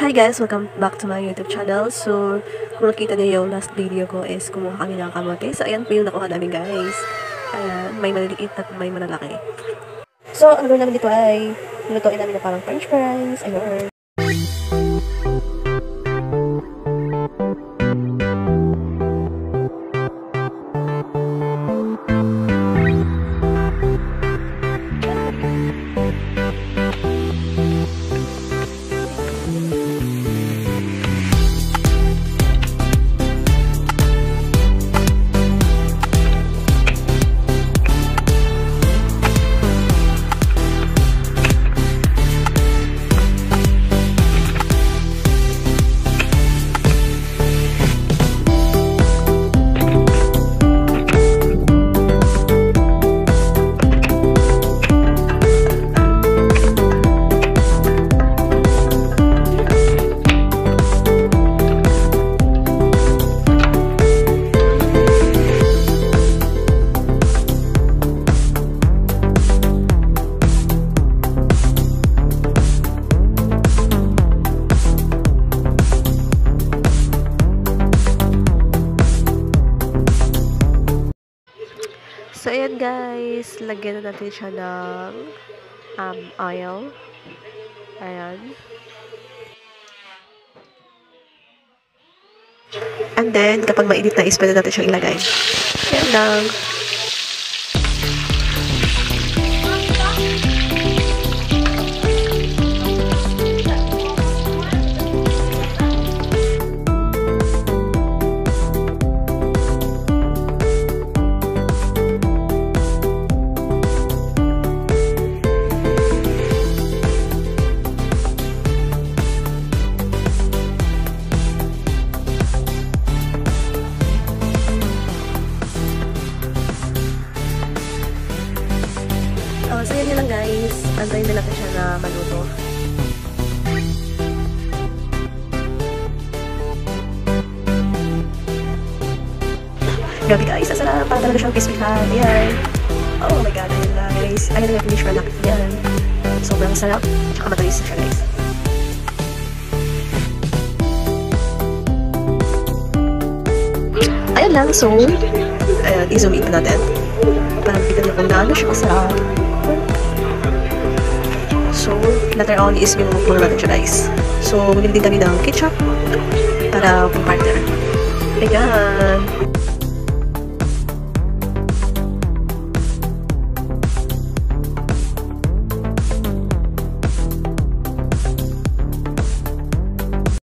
Hi guys! Welcome back to my YouTube channel. So, kung nakita niyo yung last video ko is kumuha kami ng kamote. So, ayan po yung nakuha namin guys. Ayan, may maliliit at may malalaki. So, ang gawin namin dito ay lutuin namin na parang french fries. Ayun. So, ayan guys, lagyan na natin siya ng oil. Ayan. And then, kapag mainit na is, pwede natin siyang ilagay. Ayan lang. So, yan lang guys. Antayin na natin siya na maluto. Grabe guys, asarap. Parang talaga siyang crispy-han. Ayan. Oh my god, ayan guys. Ayan na finish product. Ayan. Sobrang sarap. Tsaka matalis na siya guys. Ayan lang. So, ayan, i-zoom in natin. Para makita niyo kung gaano siya kasarap. So, later on is binubuklo natin siya guys. So, bumili din kami ng ketchup para pang partner. Ayan.